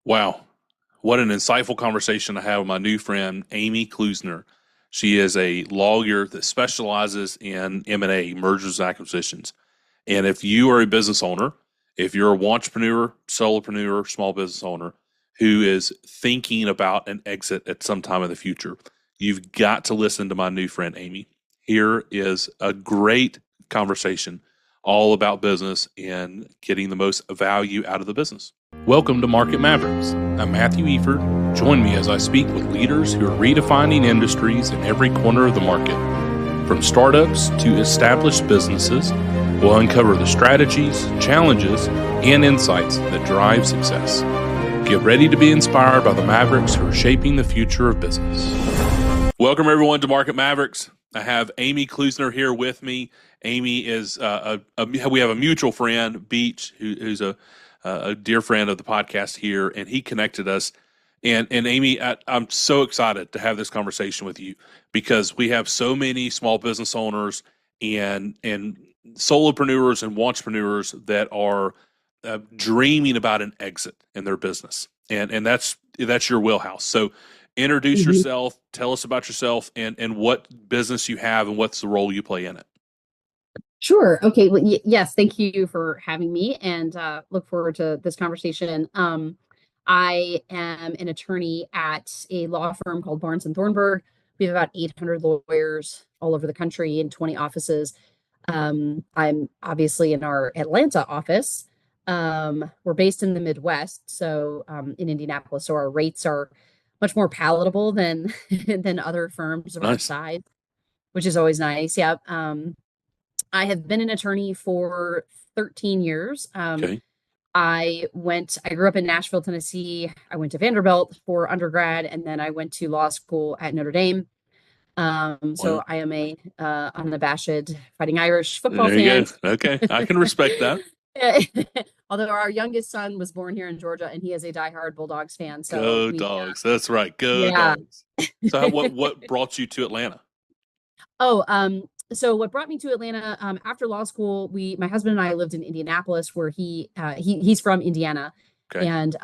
Wow. What an insightful conversation I have with my new friend, Amy Kluesner. She is a lawyer that specializes in M&A, mergers and acquisitions. And if you are a business owner, if you're a entrepreneur, solopreneur, small business owner who is thinking about an exit at some time in the future, you've got to listen to my new friend, Amy. Here is a great conversation all about business and getting the most value out of the business. Welcome to Market Mavericks. I'm Matthew Eford. Join me as I speak with leaders who are redefining industries in every corner of the market. From startups to established businesses, we'll uncover the strategies, challenges, and insights that drive success. Get ready to be inspired by the Mavericks who are shaping the future of business. Welcome, everyone, to Market Mavericks. I have Amy Kluesner here with me. Amy is we have a mutual friend, Beach, who's a dear friend of the podcast here, and he connected us. And Amy, I'm so excited to have this conversation with you because we have so many small business owners and solopreneurs and entrepreneurs that are dreaming about an exit in their business, and that's your wheelhouse. So introduce Mhm. yourself, tell us about yourself, and what business you have, and what's the role you play in it. Sure. Okay. Well, yes. Thank you for having me, and look forward to this conversation. I am an attorney at a law firm called Barnes Thornburg. We have about 800 lawyers all over the country in 20 offices. I'm obviously in our Atlanta office. We're based in the Midwest, so in Indianapolis, so our rates are much more palatable than than other firms of our Nice. size, which is always nice. Yeah. I have been an attorney for 13 years. Okay. I grew up in Nashville, Tennessee. I went to Vanderbilt for undergrad, and then I went to law school at Notre Dame. So Well, I am a unabashed Fighting Irish football there you fan. go. Okay, I can respect that. Although our youngest son was born here in Georgia, and he is a diehard Bulldogs fan. So Go we, dogs. That's right. Go yeah. dogs. So what brought you to Atlanta? Oh, so what brought me to Atlanta, after law school, my husband and I lived in Indianapolis, where he's from Indiana, Okay. and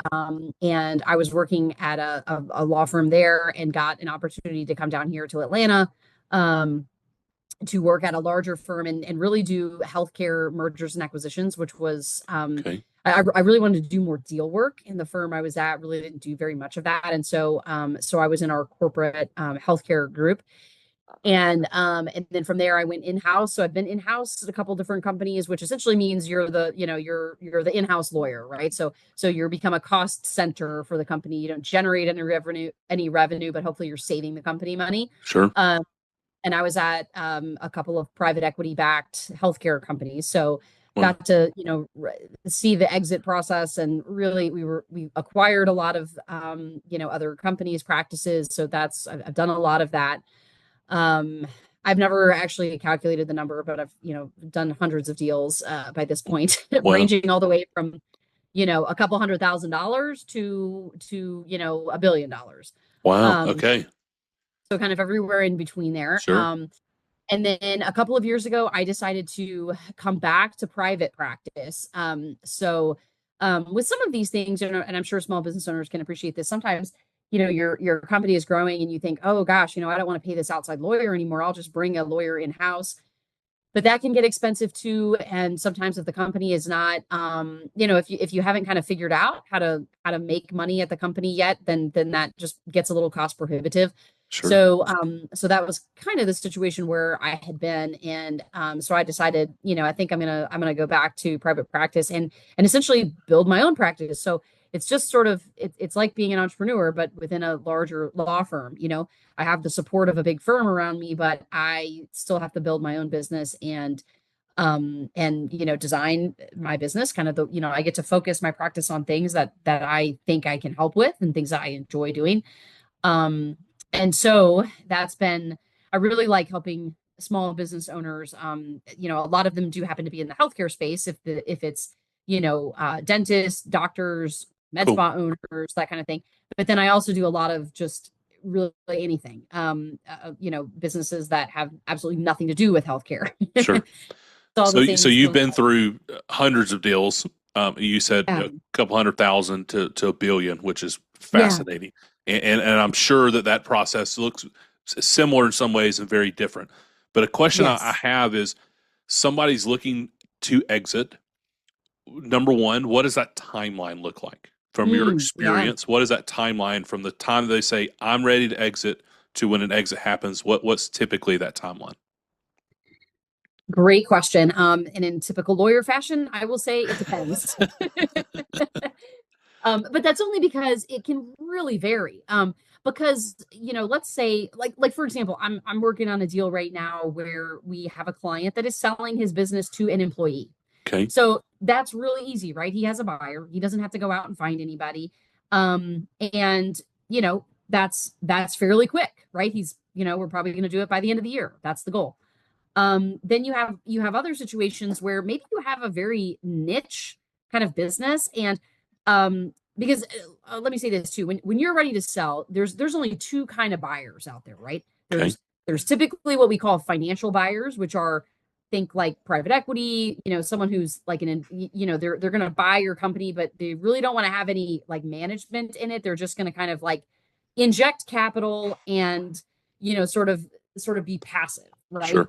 I was working at a law firm there and got an opportunity to come down here to Atlanta, um, to work at a larger firm and really do healthcare mergers and acquisitions, which was, Okay. I really wanted to do more deal work. In the firm I was at, really didn't do very much of that, and so I was in our corporate healthcare group. And then from there I went in-house. So I've been in-house at a couple different companies, which essentially means you're you're the in-house lawyer, right? So you become a cost center for the company. You don't generate any revenue, but hopefully you're saving the company money. Sure. Um, and I was at a couple of private equity backed healthcare companies. So Well, got to, see the exit process, and really we acquired a lot of other companies' practices. So I've done a lot of that. um, I've never actually calculated the number, but I've, done hundreds of deals by this point, well, ranging all the way from, a couple $100,000 to, $1 billion. wow. Um, Okay. so kind of everywhere in between there. Sure. And then a couple of years ago, I decided to come back to private practice. With some of these things, and I'm sure small business owners can appreciate this. Sometimes, your company is growing, and you think, oh gosh, I don't want to pay this outside lawyer anymore. I'll just bring a lawyer in house. But that can get expensive too. And sometimes if the company is not, if you haven't kind of figured out how to make money at the company yet, then that just gets a little cost prohibitive. Sure. So that was kind of the situation where I had been, and so I decided, I think I'm gonna go back to private practice and essentially build my own practice. So it's just sort of it's like being an entrepreneur, but within a larger law firm. I have the support of a big firm around me, but I still have to build my own business and design my business. Kind of I get to focus my practice on things that I think I can help with and things that I enjoy doing. Um, and so that's been, I really like helping small business owners. A lot of them do happen to be in the healthcare space, if it's, dentists, doctors, med Cool. spa owners, that kind of thing. But then I also do a lot of just really anything, businesses that have absolutely nothing to do with healthcare. Sure. All the So things. you've been through hundreds of deals. You said Yeah. a couple 100,000 to a billion, which is Yeah. fascinating. And I'm sure that that process looks similar in some ways and very different. But a question I Yes. have is somebody's looking to exit. Number one, what does that timeline look like from your Yeah. experience? What is that timeline from the time they say, I'm ready to exit to when an exit happens? What's typically that timeline? Great question. And in typical lawyer fashion, I will say it depends. But that's only because it can really vary. Because let's say, like for example, I'm working on a deal right now where we have a client that is selling his business to an employee. Okay, So that's really easy, right? He has a buyer. He doesn't have to go out and find anybody. And that's fairly quick, right? We're probably going to do it by the end of the year. That's the goal. Then you have other situations where maybe you have a very niche kind of business, and because let me say this too, when you're ready to sell, there's only two kind of buyers out there, right? okay, There's typically what we call financial buyers, which are, think like private equity, someone who's like they're going to buy your company, but they really don't want to have any like management in it. They're just going to kind of like inject capital and sort of be passive, right? sure,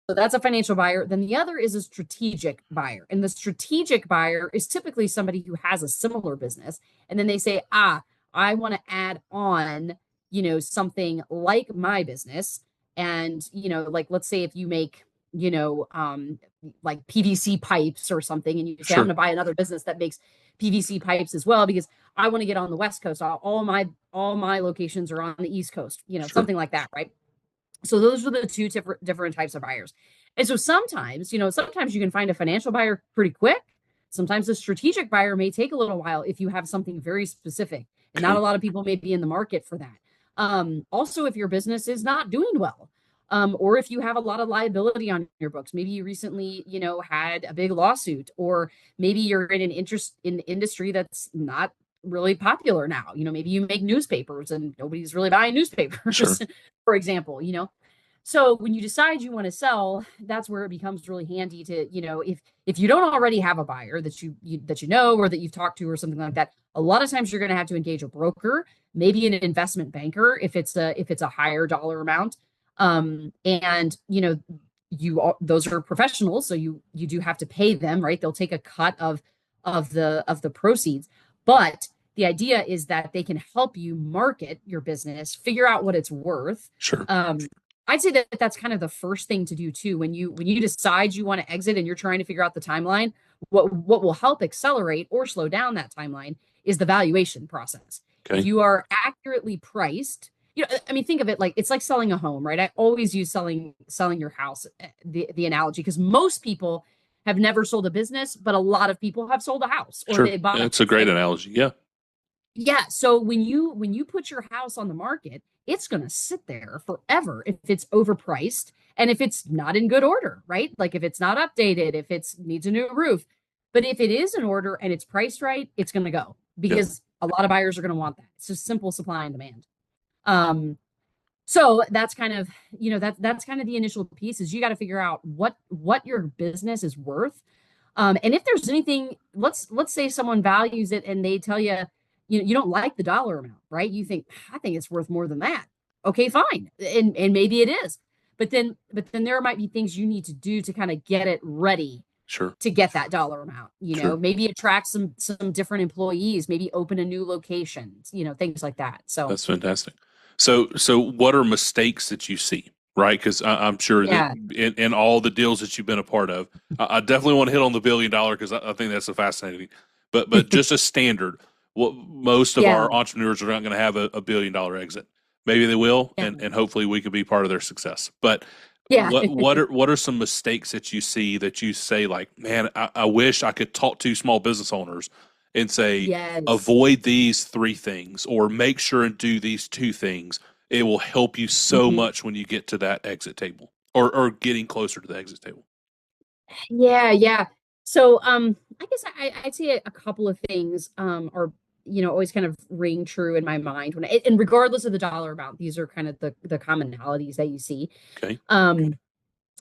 So that's a financial buyer. Then the other is a strategic buyer. And the strategic buyer is typically somebody who has a similar business. And then they say, I want to add on, something like my business. And, like let's say if you make, like PVC pipes or something, and you say, I'm going sure, to buy another business that makes PVC pipes as well, because I want to get on the West Coast. All my locations are on the East Coast, sure. something like that, right? So those are the two different types of buyers. And so sometimes you can find a financial buyer pretty quick. Sometimes a strategic buyer may take a little while if you have something very specific, and not Okay, a lot of people may be in the market for that. Also, if your business is not doing well, or if you have a lot of liability on your books, maybe you recently, had a big lawsuit, or maybe you're in an industry that's not really popular now. Maybe you make newspapers and nobody's really buying sure, newspapers, for example. So when you decide you want to sell, that's where it becomes really handy to, if you don't already have a buyer that you know or that you've talked to or something like that, a lot of times you're going to have to engage a broker, maybe an investment banker if it's a higher dollar amount. And those are professionals, so you do have to pay them, right? They'll take a cut of the proceeds. But the idea is that they can help you market your business, figure out what it's worth. sure. Um, I'd say that that's kind of the first thing to do too. When you decide you want to exit and you're trying to figure out the timeline, what will help accelerate or slow down that timeline is the valuation process. If Okay, you are accurately priced, I mean, think of it like it's like selling a home, right? I always use selling your house, the analogy, because most people have never sold a business, but a lot of people have sold a house or sure. they bought a That's a house, great right? analogy. Yeah, Yeah. So when you put your house on the market, it's going to sit there forever if it's overpriced and if it's not in good order, right? Like if it's not updated, if it's needs a new roof. But if it is in order and it's priced right, it's going to go yeah, because a lot of buyers are going to want that. It's just simple supply and demand. Um, so that's kind of, that's kind of the initial piece is you got to figure out what your business is worth. And if there's anything, let's say someone values it and they tell you, you don't like the dollar amount, right? You think, I think it's worth more than that. Okay, fine. And maybe it is. But then there might be things you need to do to kind of get it ready sure, to get that dollar amount. sure. Maybe attract some different employees, maybe open a new location, things like that. So That's fantastic. So what are mistakes that you see, right? Because I'm sure that yeah, in all the deals that you've been a part of, I definitely want to hit on the billion dollar because I think that's a fascinating. But just a standard, what most of yeah, our entrepreneurs are not going to have a billion dollar exit. Maybe they will, yeah, and hopefully we can be part of their success. But yeah. what are some mistakes that you see that you say like, man, I wish I could talk to small business owners and say, Yes. avoid these three things or make sure and do these two things. It will help you so Mhm. much when you get to that exit table or getting closer to the exit table. Yeah, yeah. So, I guess I'd say a couple of things, are, always kind of ring true in my mind and regardless of the dollar amount, these are kind of the commonalities that you see. Okay. Um,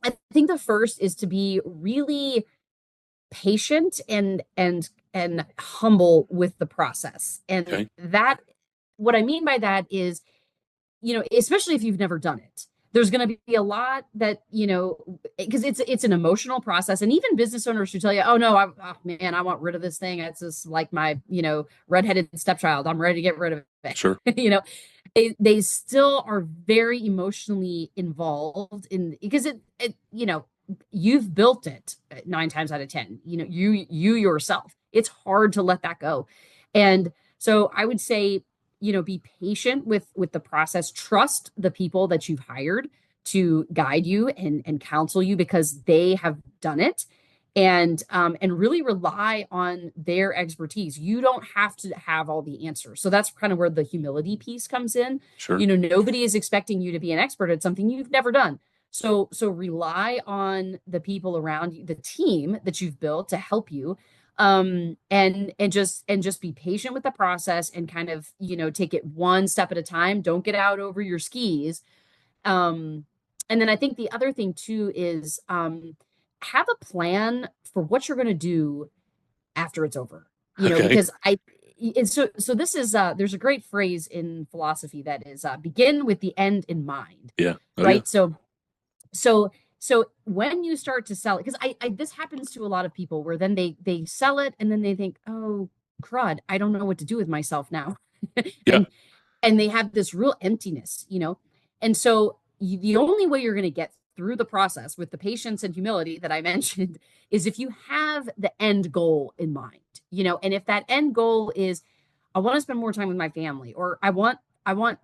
I think the first is to be really patient and humble with the process. And Okay. that, what I mean by that is, especially if you've never done it, there's going to be a lot that, because it's an emotional process. And even business owners who tell you, oh no, oh, man, I want rid of this thing. It's just like my, redheaded stepchild. I'm ready to get rid of it. Sure. They still are very emotionally involved in, because you've built it 9 times out of 10, you yourself. It's hard to let that go. And so I would say, be patient with the process. Trust the people that you've hired to guide you and counsel you, because they have done it. And really rely on their expertise. You don't have to have all the answers. So that's kind of where the humility piece comes in. Sure. Nobody is expecting you to be an expert at something you've never done. So rely on the people around you, the team that you've built to help you, and just be patient with the process, and kind of, take it one step at a time. Don't get out over your skis. And then I think the other thing too is, have a plan for what you're going to do after it's over. Okay. Because so this is, there's a great phrase in philosophy that is, begin with the end in mind. Yeah. Oh, yeah. Right. So when you start to sell it, because I this happens to a lot of people, where then they sell it and then they think, oh crud, I don't know what to do with myself now. Yeah. and they have this real emptiness. And so the only way you're going to get through the process with the patience and humility that I mentioned is if you have the end goal in mind. And if that end goal is, I want to spend more time with my family, or I want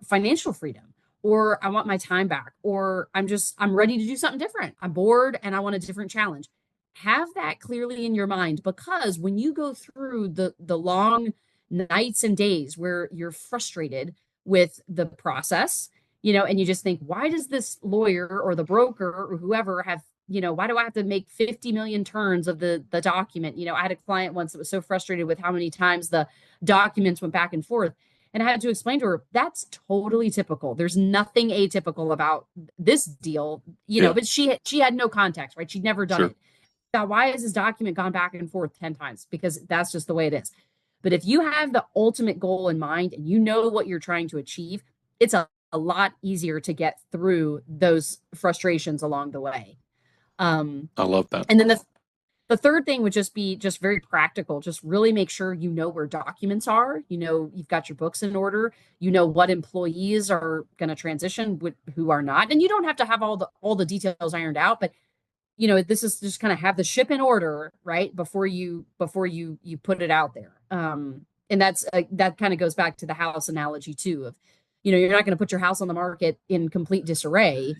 financial freedom, or I want my time back, or I'm ready to do something different. I'm bored and I want a different challenge. Have that clearly in your mind, because when you go through the long nights and days where you're frustrated with the process, and you just think, why does this lawyer or the broker or whoever have, why do I have to make 50 million turns of the document? I had a client once that was so frustrated with how many times the documents went back and forth. And I had to explain to her, that's totally typical. There's nothing atypical about this deal, Yeah. but she had no context, right? She'd never done Sure. it. Now, why has this document gone back and forth 10 times? Because that's just the way it is. But if you have the ultimate goal in mind and you know what you're trying to achieve, it's a lot easier to get through those frustrations along the way. I love that. And then the third thing would just be just very practical. Just really make sure you know where documents are. You've got your books in order. What employees are going to transition, who are not. And you don't have to have all the details ironed out, but this is just kind of have the ship in order, right? Before you put it out there. And that kind of goes back to the house analogy too, of, you're not going to put your house on the market in complete disarray.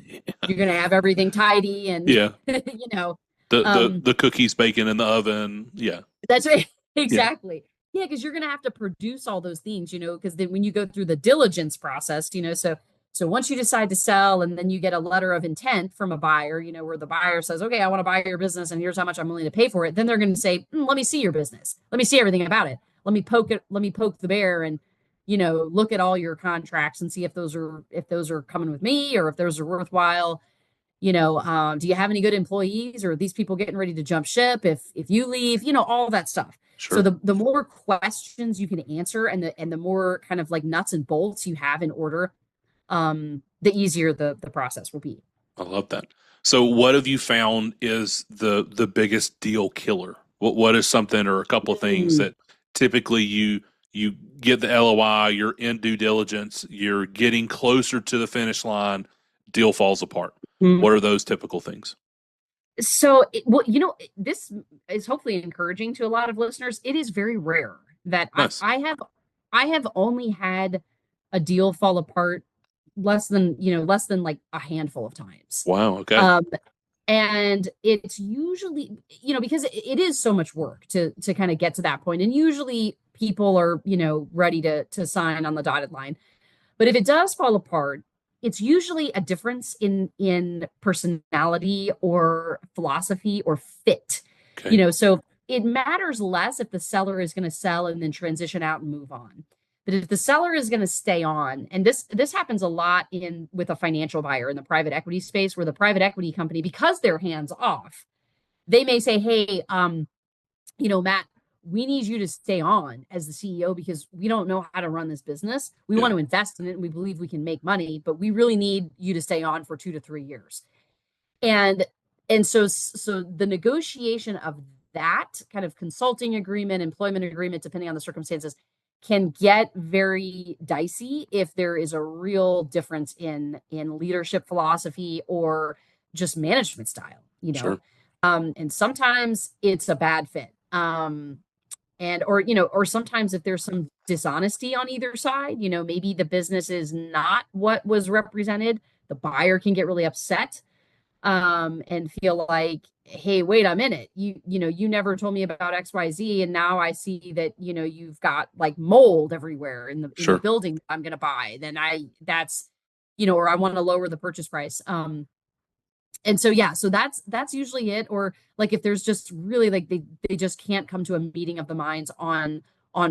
You're going to have everything tidy and, Yeah. um, The cookies baking in the oven. Yeah. that's right. Exactly. Yeah, because you're going to have to produce all those things, because then when you go through the diligence process, so once you decide to sell, and then you get a letter of intent from a buyer, where the buyer says, okay, I want to buy your business and here's how much I'm willing to pay for it. Then they're going to say, let me see your business. Let me see everything about it. Let me poke the bear and, look at all your contracts and see if those are coming with me, or if those are worthwhile. Do you have any good employees, or are these people getting ready to jump ship if you leave, all that stuff. Sure. So the more questions you can answer, and the more kind of like nuts and bolts you have in order, the easier the process will be. I love that. So what have you found is the biggest deal killer? What is something, or a couple of things that typically you get the LOI, you're in due diligence, you're getting closer to the finish line, deal falls apart. What are those typical things? So, this is hopefully encouraging to a lot of listeners. It is very rare that Nice. I have only had a deal fall apart less than like a handful of times. Wow. Okay. And it's usually, because it is so much work to kind of get to that point. And usually people are, ready to sign on the dotted line. But if it does fall apart, it's usually a difference in personality or philosophy or fit. Okay. So it matters less if the seller is going to sell and then transition out and move on. But if the seller is going to stay on, and this happens a lot with a financial buyer in the private equity space, where the private equity company, because they're hands off, they may say, hey, Matt, we need you to stay on as the CEO because we don't know how to run this business. We Yeah. want to invest in it and we believe we can make money, but we really need you to stay on for 2 to 3 years. And so the negotiation of that kind of consulting agreement, employment agreement, depending on the circumstances, can get very dicey if there is a real difference in leadership philosophy or just management style, Sure. and sometimes it's a bad fit. And or sometimes if there's some dishonesty on either side, maybe the business is not what was represented, the buyer can get really upset, and feel like, hey, wait, I'm in it. You never told me about XYZ, and now I see that, you've got like mold everywhere in the Sure. building that I'm gonna buy. Then or I want to lower the purchase price. And so yeah, so that's usually it. Or like if there's just really like they just can't come to a meeting of the minds on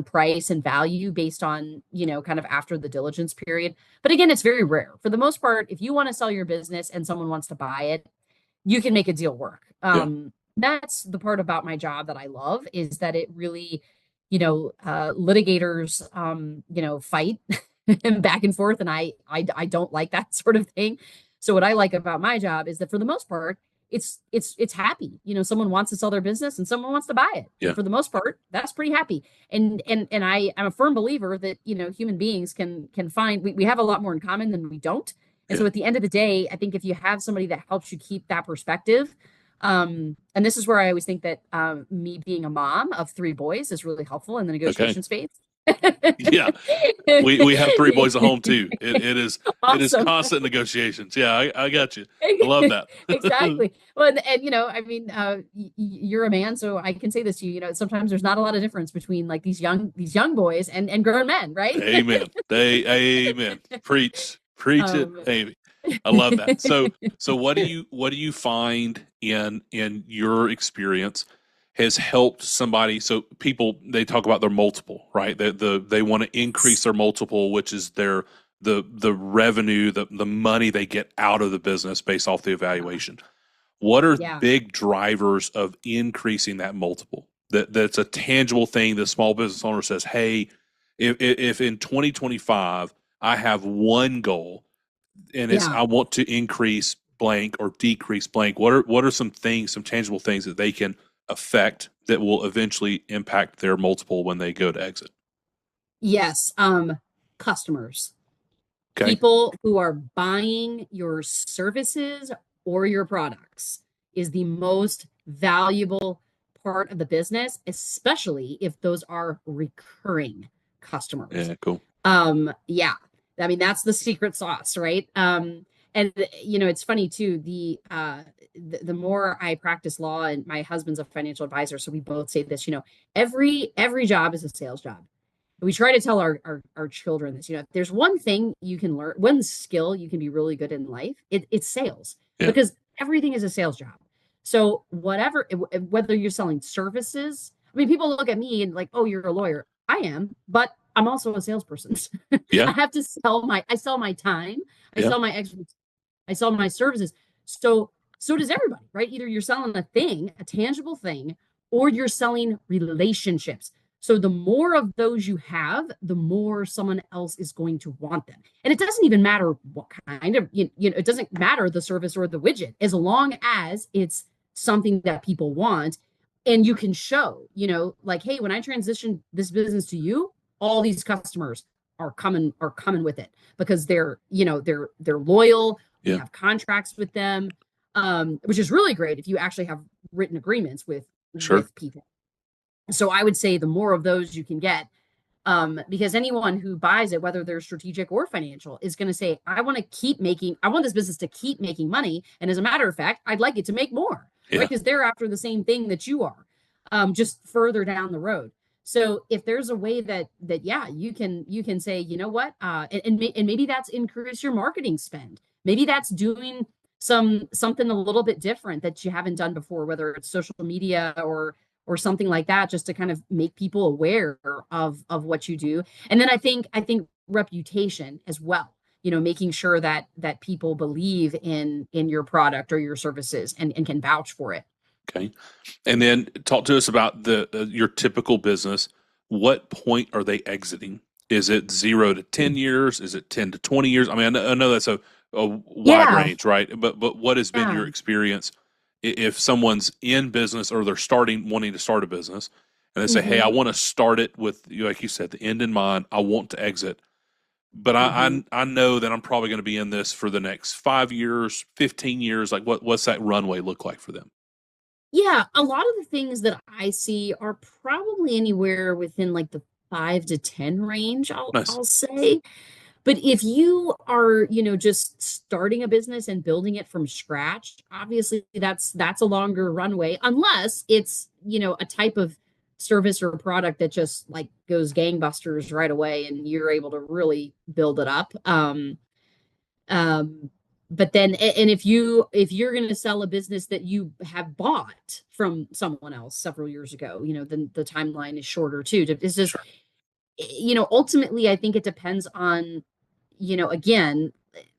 price and value based on, kind of after the diligence period. But again, it's very rare. For the most part, if you want to sell your business and someone wants to buy it, you can make a deal work. Yeah. That's the part about my job that I love, is that it really, litigators, fight back and forth, and I don't like that sort of thing. So what I like about my job is that for the most part, it's happy. Someone wants to sell their business and someone wants to buy it. Yeah. And for the most part, that's pretty happy. And I'm a firm believer that, human beings can find, we have a lot more in common than we don't. And so Yeah. at the end of the day, I think if you have somebody that helps you keep that perspective, and this is where I always think that me being a mom of 3 boys is really helpful in the Okay. negotiation space. Yeah. We have 3 boys at home too. It is Awesome. constant negotiations. Yeah, I got you. I love that. Exactly. Well, and I mean, you're a man, so I can say this to you. Sometimes there's not a lot of difference between like these young boys and grown men, right? Amen. Amen. Preach it, Um, Amy. I love that. So what do you find in your experience has helped somebody? So people, they talk about their multiple, right? They want to increase their multiple, which is the revenue, the money they get out of the business based off the evaluation. What are yeah, big drivers of increasing that multiple? That's a tangible thing. The small business owner says, "Hey, if in 2025 I have one goal, and it's yeah. I want to increase blank or decrease blank. What are some things, some tangible things that they can affect that will eventually impact their multiple when they go to exit?" Yes. Customers, Okay. people who are buying your services or your products is the most valuable part of the business, especially if those are recurring customers. Yeah. Cool. Yeah. I mean, that's the secret sauce, right? And it's funny too, the more I practice law, and my husband's a financial advisor, so we both say this, every job is a sales job. We try to tell our children this, if there's one thing you can learn, one skill you can be really good in life, it's sales, Yeah. because everything is a sales job. So whether you're selling services, I mean, people look at me and like, oh, you're a lawyer. I am, but I'm also a salesperson. Yeah. I have to I sell my time, I Yeah. sell my expertise, I sell my services. So does everybody, right? Either you're selling a thing, a tangible thing, or you're selling relationships. So the more of those you have, the more someone else is going to want them. And it doesn't even matter what kind of, it doesn't matter the service or the widget, as long as it's something that people want. And you can show, like, hey, when I transition this business to you, all these customers are coming with it because they're loyal. We Yeah. have contracts with them, which is really great if you actually have written agreements with Sure. people. So I would say the more of those you can get, because anyone who buys it, whether they're strategic or financial, is going to say, I want this business to keep making money. And as a matter of fact, I'd like it to make more, Yeah. right? Because they're after the same thing that you are, just further down the road. So if there's a way that yeah, you can say, you know what, and maybe that's increase your marketing spend. Maybe that's doing something a little bit different that you haven't done before, whether it's social media or something like that, just to kind of make people aware of what you do. And then I think reputation as well, making sure that people believe in your product or your services and can vouch for it. Okay. And then talk to us about the your typical business. What point are they exiting? Is it 0 to 10 years? Is it 10 to 20 years? I mean, I know that's a wide Yeah. range, right? But what has been Yeah. your experience if someone's in business or they're starting wanting to start a business and they say, "Hey, I Hmm. want to start it with like you said, the end in mind. I want to exit, but Hmm. I know that I'm probably going to be in this for the next 5 years, 15 years. Like what's that runway look like for them?" Yeah, a lot of the things that I see are probably anywhere within like the 5 to 10 range, Nice. I'll say. But if you are, just starting a business and building it from scratch, obviously that's a longer runway, unless it's, a type of service or product that just like goes gangbusters right away and you're able to really build it up. Um, but then, and if you're going to sell a business that you have bought from someone else several years ago, then the timeline is shorter too. It's just, Sure. ultimately, I think it depends on, again,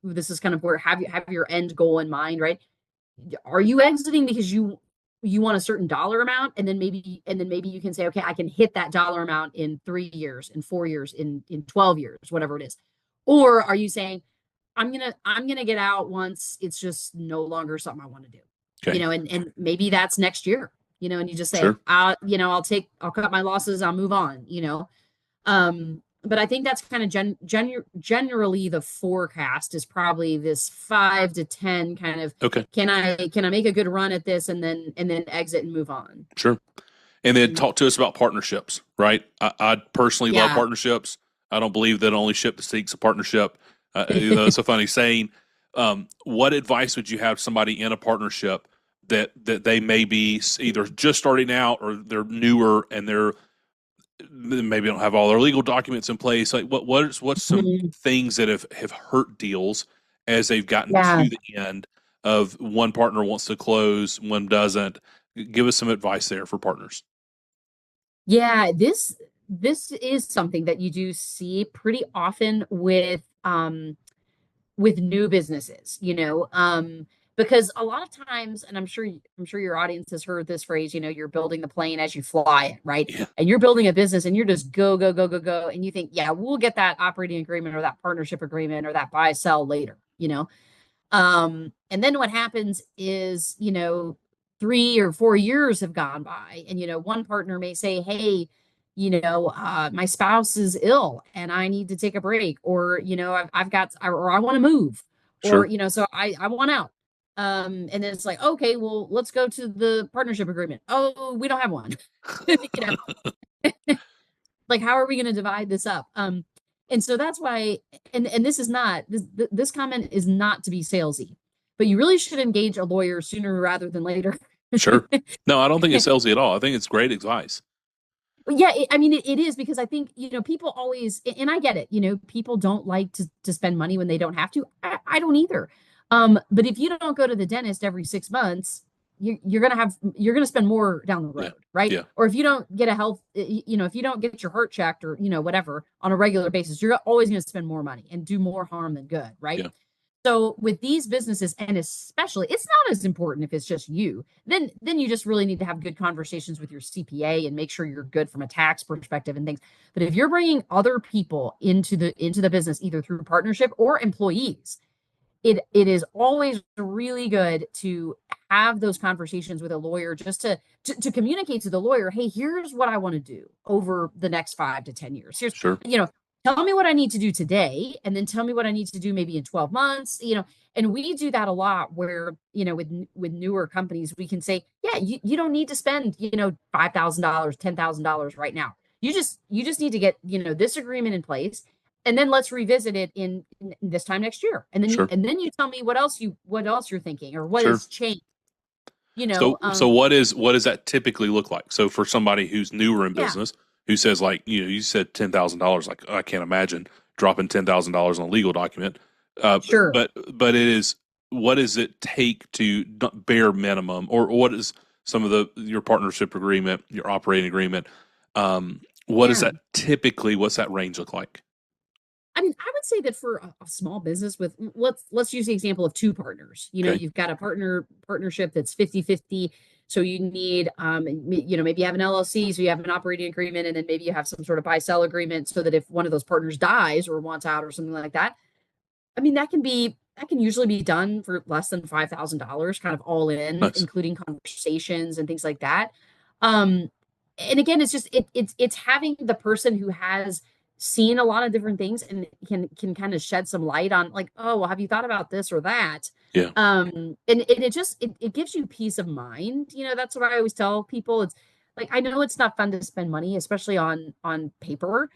this is kind of where have your end goal in mind, right? Are you exiting because you want a certain dollar amount, and then maybe you can say, okay, I can hit that dollar amount in 3 years, in 4 years, in 12 years, whatever it is. Or are you saying, I'm gonna get out once it's just no longer something I want to do. Okay. And maybe that's next year, and you just say, Sure. I'll cut my losses, I'll move on. But I think that's kind of generally the forecast is probably this 5 to 10 kind of, Okay. can I make a good run at this and then exit and move on. Sure. And then Mhm. talk to us about partnerships, right? I personally love Yeah. partnerships. I don't believe that only ship seeks a partnership. It's a funny saying. What advice would you have somebody in a partnership that they may be either just starting out or they're newer and they maybe don't have all their legal documents in place? Like what's some Mhm. things that have hurt deals as they've gotten Yeah. to the end of one partner wants to close, one doesn't. Give us some advice there for partners. Yeah, this is something that you do see pretty often with new businesses, because a lot of times, and I'm sure your audience has heard this phrase, you're building the plane as you fly it, right? Yeah. And you're building a business and you're just go, go, go, go, go. And you think, yeah, we'll get that operating agreement or that partnership agreement or that buy sell later. And then what happens is, 3 or 4 years have gone by, and one partner may say, hey, my spouse is ill and I need to take a break, or I've got, or I want to move, or Sure. so I want out. And then it's like, okay, well, let's go to the partnership agreement. Oh, we don't have one. you know, like, how are we going to divide this up? And so that's why, and this is not this comment is not to be salesy, but you really should engage a lawyer sooner rather than later. Sure. No, I don't think it's salesy at all. I think it's great advice. Yeah, I mean, it is, because I think, people always, and I get it, people don't like to spend money when they don't have to. I don't either. But if you don't go to the dentist every 6 months, you're gonna spend more down the Yeah. road, right? Yeah. Or if you don't get a health, if you don't get your heart checked, or whatever, on a regular basis, you're always gonna spend more money and do more harm than good, right? Yeah. So with these businesses, and especially, it's not as important if it's just you. Then you just really need to have good conversations with your CPA and make sure you're good from a tax perspective and things. But if you're bringing other people into the business, either through partnership or employees, it is always really good to have those conversations with a lawyer, just to communicate to the lawyer, hey, here's what I want to do over the next 5 to 10 years. Here's, Sure. tell me what I need to do today, and then tell me what I need to do maybe in 12 months. And we do that a lot, where, with newer companies, we can say, yeah, you don't need to spend, $5,000, $10,000 right now. You just need to get, this agreement in place, and then let's revisit it in this time next year. And then you Sure. and then you tell me what else you're thinking, or what Sure. has changed. You So know, so um, what does that typically look like? So for somebody who's newer in yeah, business, who says like, you said $10,000, like I can't imagine dropping $10,000 on a legal document. sure. But it is what does it take to bare minimum, or what is some of the your partnership agreement, your operating agreement? What is Yeah. that typically? What's that range look like? I mean, I would say that for a small business, with, let's use the example of two partners. Okay. You've got a partnership that's 50-50. So you need, maybe you have an LLC, so you have an operating agreement, and then maybe you have some sort of buy-sell agreement so that if one of those partners dies or wants out or something like that, I mean, that can usually be done for less than $5,000, kind of all in, Nice. including conversations and things like that. Um, and again, it's just it's having the person who has seen a lot of different things and can kind of shed some light on like, oh, well, have you thought about this or that? Yeah. And it just it gives you peace of mind. That's what I always tell people. It's like I know it's not fun to spend money, especially on paper,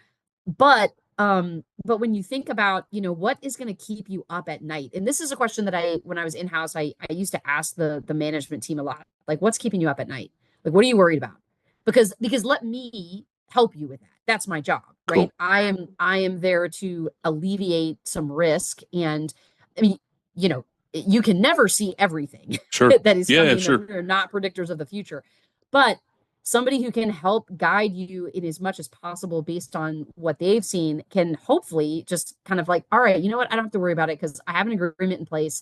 but when you think about, what is going to keep you up at night? And this is a question that when I was in-house, I used to ask the management team a lot. Like, what's keeping you up at night? Like, what are you worried about? Because let me help you with that. That's my job, Cool. right? I am there to alleviate some risk. And I mean, you can never see everything Sure. that is Yeah, yeah, coming, that sure. we're not predictors of the future. But somebody who can help guide you in as much as possible based on what they've seen can hopefully just kind of like, all right, you know what? I don't have to worry about it because I have an agreement in place.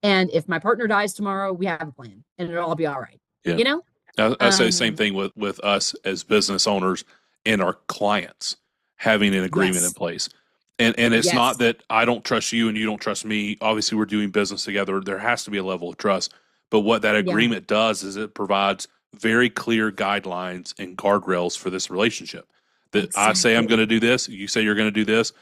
And if my partner dies tomorrow, we have a plan and it'll all be all right. Yeah. You know? I say the same Um, thing with us as business owners and our clients having an agreement in yes. place. And it's not Yes. that I don't trust you and you don't trust me. Obviously, we're doing business together. There has to be a level of trust. But what that Yeah. agreement does is it provides very clear guidelines and guardrails for this relationship. That I say I'm going Exactly. to do this, you say you're going to do this,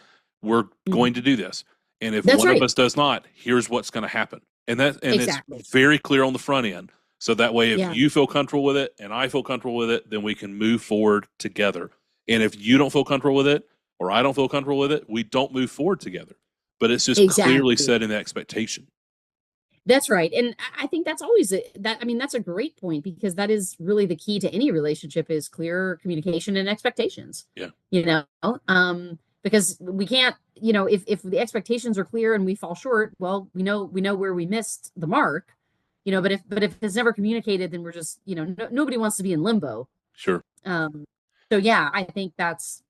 we're Mhm. going to do this. And if That's one of right. us does not, here's what's going to happen. And it's Exactly. very clear on the front end. So that way, if Yeah. you feel comfortable with it and I feel comfortable with it, then we can move forward together. And if you don't feel comfortable with it or I don't feel comfortable with it, we don't move forward together. But it's just clearly Exactly. setting the expectation. That's right. And I think that's always I mean, that's a great point because that is really the key to any relationship is clear communication and expectations, Yeah, you know? Because we can't, if the expectations are clear and we fall short, well, we know where we missed the mark, but if it's never communicated, then we're just, nobody wants to be in limbo. sure. Um, so yeah, I think that's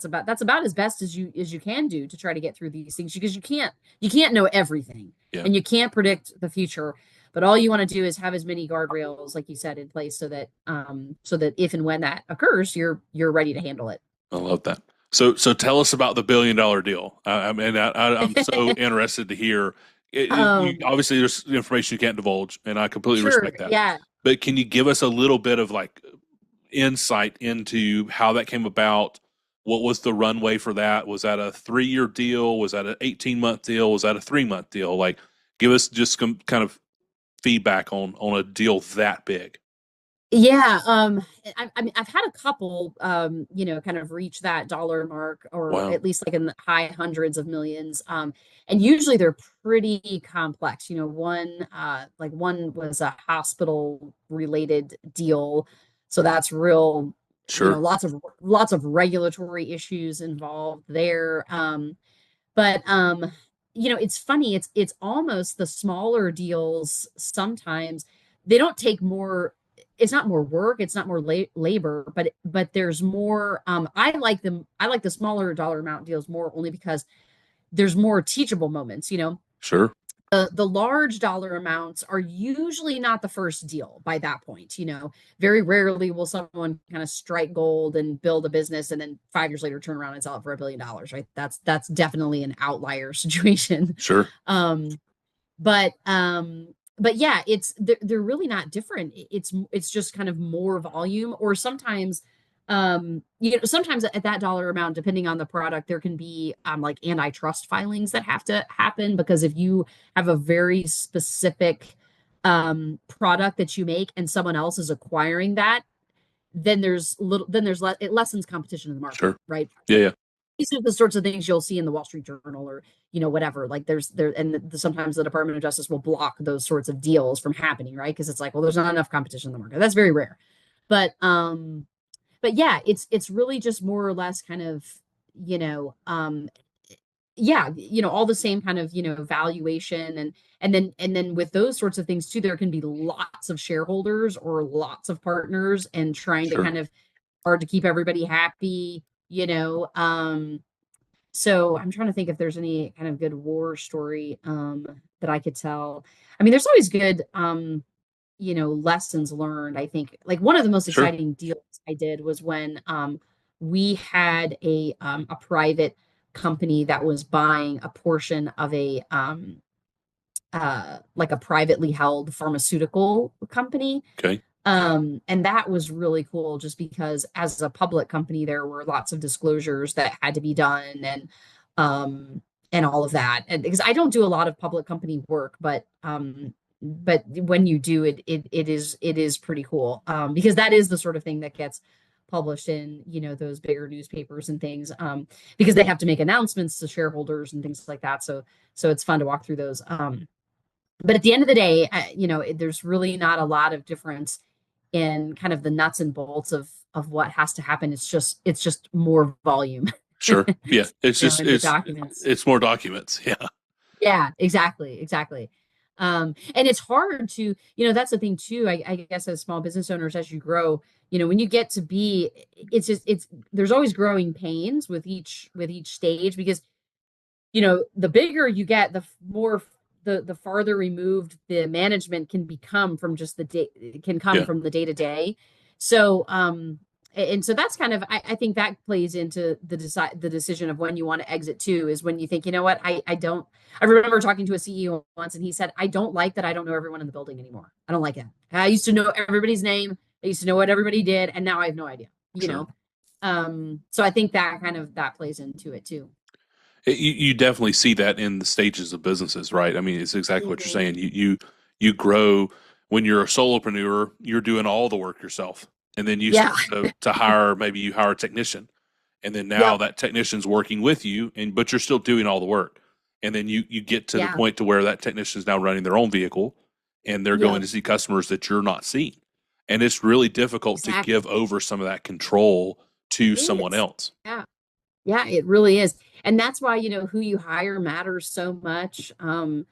about as best as you can do to try to get through these things because you can't know everything Yeah, and you can't predict the future. But all you want to do is have as many guardrails, like you said, in place so that if and when that occurs, you're ready to handle it. I love that. So tell us about the $1 billion deal. I mean, I'm so interested to hear. Um, Obviously, there's information you can't divulge, and I completely sure, respect that. yeah. But can you give us a little bit of like insight into how that came about? What was the runway for that? Was that a 3 year deal? Was that an 18-month deal? Was that a 3 month deal? Like, give us just some kind of feedback on a deal that big. Yeah, I mean, I've had a couple, kind of reach that dollar mark, or Wow, at least like in the high hundreds of millions. And usually they're pretty complex. One was a hospital related deal, so that's real. sure, Lots of regulatory issues involved there. But it's funny. It's almost the smaller deals sometimes they don't take more. It's not more work. It's not more labor, but there's more. I like them. I like the smaller dollar amount deals more only because there's more teachable moments. sure, The large dollar amounts are usually not the first deal by that point. Very rarely will someone kind of strike gold and build a business and then 5 years later turn around and sell it for $1 billion, right? That's definitely an outlier situation. sure, Um, but yeah, they're really not different. It's just kind of more volume, or sometimes at that dollar amount, depending on the product, there can be like antitrust filings that have to happen because if you have a very specific product that you make and someone else is acquiring that, it lessens competition in the market, sure. right? Yeah, yeah, These are the sorts of things you'll see in the Wall Street Journal or whatever. Like sometimes the Department of Justice will block those sorts of deals from happening, right? Because it's like, well, there's not enough competition in the market. That's very rare. But yeah, it's really just more or less kind of, you know, um, yeah, all the same kind of, valuation and then with those sorts of things too, there can be lots of shareholders or lots of partners and trying to sure. kind of hard to keep everybody happy. So I'm trying to think if there's any kind of good war story that I could tell. I mean, there's always good. lessons learned. I think like one of the most Sure. exciting deals I did was when we had a private company that was buying a portion of a like a privately held pharmaceutical company. Okay. And that was really cool just because as a public company, there were lots of disclosures that had to be done um and all of that. And because I don't do a lot of public company work, but when you do it is pretty cool. Because that is the sort of thing that gets published in, those bigger newspapers and things. Because they have to make announcements to shareholders and things like that. So it's fun to walk through those. But at the end of the day, there's really not a lot of difference in kind of the nuts and bolts of what has to happen. It's just more volume, Sure. Yeah. It's just in the documents. it's more documents. Yeah. Yeah, exactly, exactly. And it's hard to, that's the thing too. I guess as small business owners, as you grow, when you get to be, it's there's always growing pains with each stage because the bigger you get, the more the farther removed the management can become from just the day can come Yeah. from the day to day. So and so that's kind of I think that plays into the decision of when you want to exit too, is when you think, you know what, I don't I remember talking to a CEO once and he said, I don't like that I don't know everyone in the building anymore. I don't like it. I used to know everybody's name. I used to know what everybody did, and now I have no idea, Sure. So I think that plays into it too. You definitely see that in the stages of businesses, right? I mean, it's exactly what you're Mhm. saying. You grow when you're a solopreneur, you're doing all the work yourself, and then you Yeah. start to hire. Maybe you hire a technician, and then now Yep. that technician's working with you, and but you're still doing all the work. And then you get to the Yeah. point to where that technician is now running their own vehicle, and they're going Yep. to see customers that you're not seeing, and it's really difficult to give Exactly. over some of that control to It someone is. else. Yeah. Yeah, it really is. And that's why, who you hire matters so much. And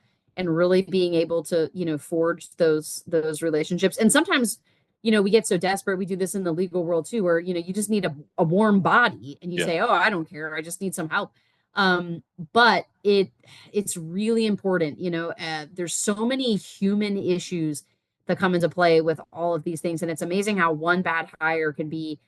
really being able to, forge those relationships. And sometimes, we get so desperate. We do this in the legal world too, where, you just need a warm body and you Yeah, say, oh, I don't care. I just need some help. But it's really important, there's so many human issues that come into play with all of these things. And it's amazing how one bad hire can be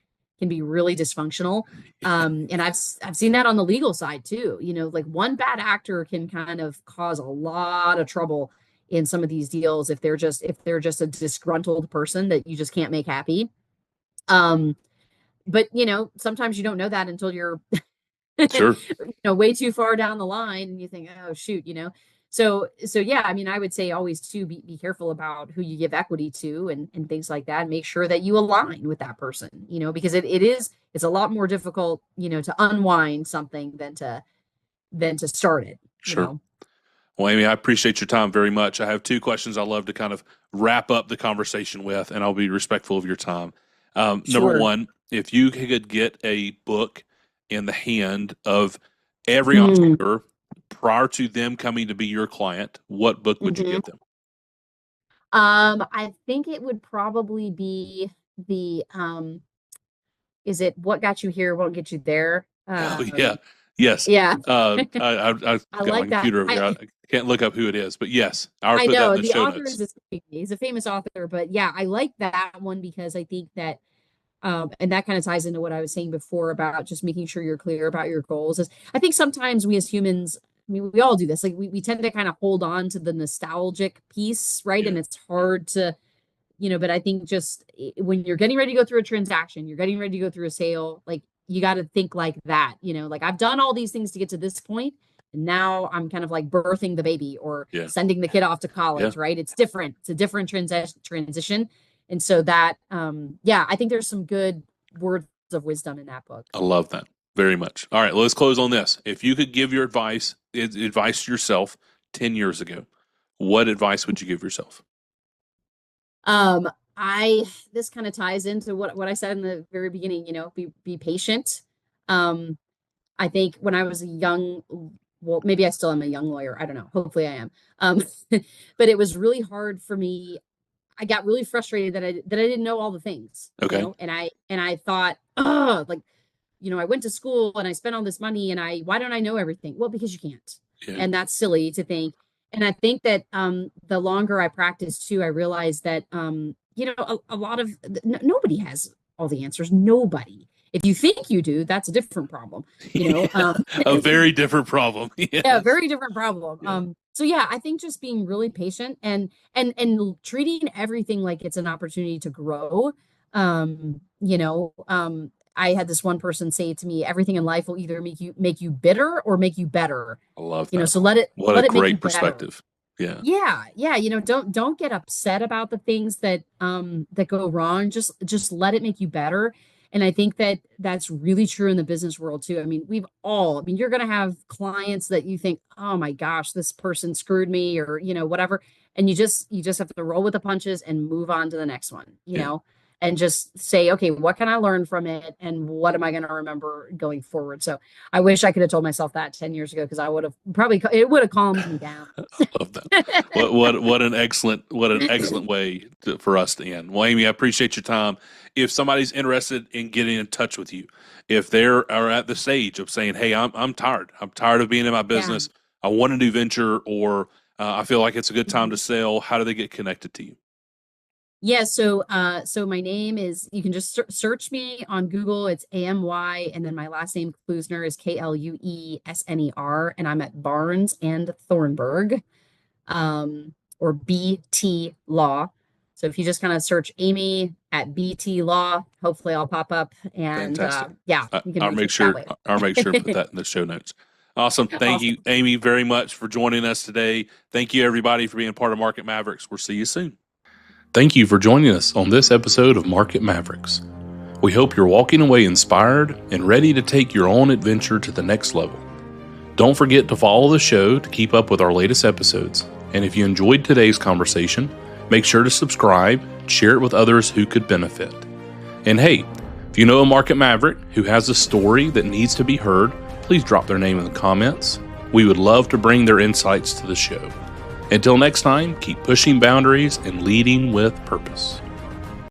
really dysfunctional. And I've seen that on the legal side too. Like one bad actor can kind of cause a lot of trouble in some of these deals if they're just a disgruntled person that you just can't make happy. Um, but sometimes you don't know that until you're sure, way too far down the line and you think, oh shoot. So yeah, I mean, I would say always too be careful about who you give equity to and things like that. Make sure that you align with that person, because it's a lot more difficult, to unwind something than to start it, you sure. know. Well, Amy, I appreciate your time very much. I have two questions I love to kind of wrap up the conversation with, and I'll be respectful of your time. Number Sure. one, if you could get a book in the hand of every Mm, entrepreneur prior to them coming to be your client, what book would you mhm. give them? I think it would probably be the is it What Got You Here Won't Get You There? Oh, yeah. Yes. Yeah, I've I got my like that. computer over here. I can't look up who it is, but yes, I'll I put that in know the the show author notes. is escaping me. He's a famous author, but yeah, I like that one because I think that and that kind of ties into what I was saying before about just making sure you're clear about your goals. Is I think sometimes we as humans, I mean, we all do this. Like we tend to kind of hold on to the nostalgic piece, right? Yeah, And it's hard to, but I think just when you're getting ready to go through a transaction, you're getting ready to go through a sale, like you got to think like that, like I've done all these things to get to this point, and now I'm kind of like birthing the baby or yeah, sending the kid off to yeah. college, right? It's different. It's a different transition. And so that, yeah, I think there's some good words of wisdom in that book. I love that very much. All right, let's close on this. If you could give your advice to yourself 10 years ago, what advice would you give yourself? Um, I This kind of ties into what I said in the very beginning, be patient. Um, I think when I was a young, well, maybe I still am a young lawyer. I don't know. Hopefully I am. Um, but it was really hard for me. I got really frustrated that I didn't know all the things, Okay. and I thought, oh, like, I went to school and I spent all this money and why don't I know everything? Well, because you can't. Yeah. And that's silly to think. And I think that the longer I practice too, I realize that a lot of nobody has all the answers. Nobody. If you think you do, that's a different problem. A very different problem. Yeah, Yes. very different problem. Yeah. So yeah, I think just being really patient and treating everything like it's an opportunity to grow. I had this one person say to me, everything in life will either make you bitter or make you better. I love that. So let it What a let it make you great better. perspective. Yeah. Yeah, yeah, don't get upset about the things that go wrong. Just let it make you better. And I think that that's really true in the business world too. I mean, you're going to have clients that you think, "Oh my gosh, this person screwed me," or, whatever. And you just have to roll with the punches and move on to the next one, Yeah. and just say, "Okay, what can I learn from it and what am I going to remember going forward?" So, I wish I could have told myself that 10 years ago because I would have it would have calmed me down. I love that. What an excellent way for us to end. Well, Amy, I appreciate your time. If somebody's interested in getting in touch with you, if are at the stage of saying, "Hey, I'm tired. I'm tired of being in my Yeah. business. I want a new venture," or I feel like it's a good time to Mhm. sell. How do they get connected to you? Yeah, so my name is, you can just search me on Google. It's AMY, and then my last name Kluesner is Kluesner, and I'm at Barnes and Thornburg, or BT Law. So if you just kind of search Amy at BT Law, hopefully I'll pop up, and Fantastic. yeah, you can I'll reach make us that sure way. I'll make sure and put that in the show notes. Awesome. Thank you, Awesome. Amy, very much for joining us today. Thank you, everybody, for being part of Market Mavericks. We'll see you soon. Thank you for joining us on this episode of Market Mavericks. We hope you're walking away inspired and ready to take your own adventure to the next level. Don't forget to follow the show to keep up with our latest episodes. And if you enjoyed today's conversation, make sure to subscribe, share it with others who could benefit. And hey, if you know a market maverick who has a story that needs to be heard, please drop their name in the comments. We would love to bring their insights to the show. Until next time, keep pushing boundaries and leading with purpose.